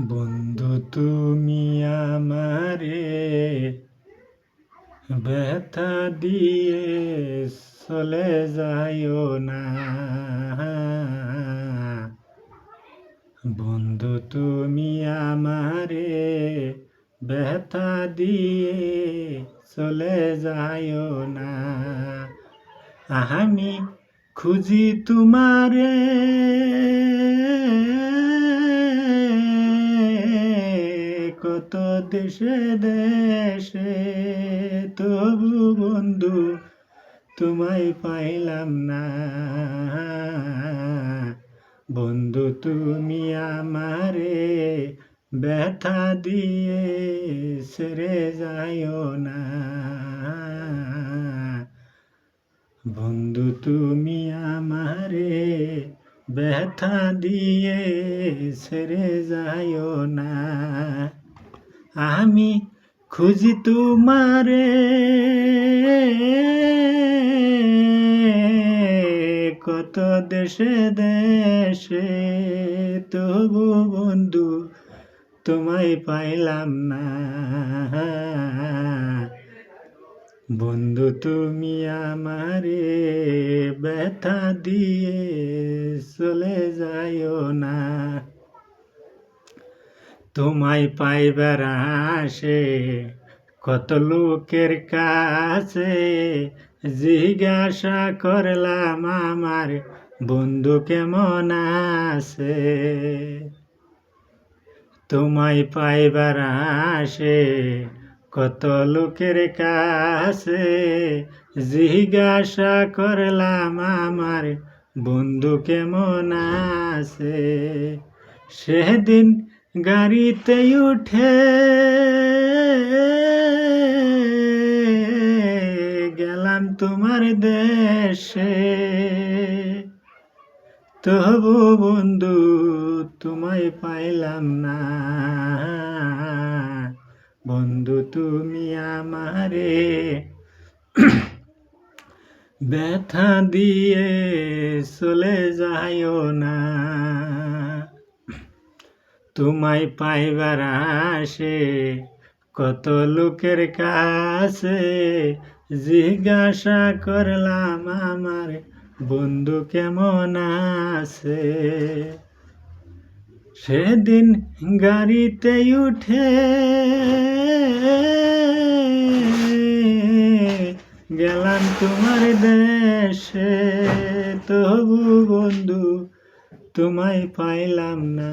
বন্ধু তুমি আমারে ব্যথা দিয়ে চলে যাইও না। বন্ধু তুমি আমারে ব্যথা দিয়ে চলে যাইও না। আমি খুঁজি তোমারে কত দেশে দেশে, তবু বন্ধু তোমায় পাইলাম না। বন্ধু তুমি আমারে ব্যথা দিয়ে ছেড়ে যাইও না। বন্ধু তুমি আমারে ব্যথা দিয়ে ছেড়ে যাইও না। আমি খুঁজি তোমারে কত দেশে দেশে, তবু বন্ধু তোমায় পাইলাম না। বন্ধু তুমি আমারে ব্যথা দিয়ে চলে যাইও না। তোমায় পাইবার আসে কত লোকের কাছে, জিজ্ঞাসা করলাম আমার বন্ধু কেমন আছে। তোমায় পাইবার আসে কত লোকের কাছে, জিজ্ঞাসা করলাম আমার বন্ধু কেমন আছে। সেদিন গাড়িতে উঠে গেলাম তোমার দেশে, তবু বন্ধু তোমায় পাইলাম না। বন্ধু তুমি আমারে ব্যথা দিয়ে চলে যাইও না। তোমায় পাইবার আসে কত লোকের কাছে, জিজ্ঞাসা করলাম আমার বন্ধু কেমন আছে। সেদিন গাড়িতে উঠে গেলাম তোমার দেশে, তবু বন্ধু তোমায় পাইলাম না।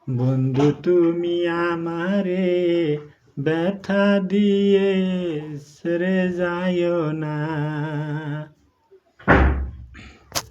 বন্ধু তুমি আমারে ব্যথা দিয়ে ছেড়ে যাইও না।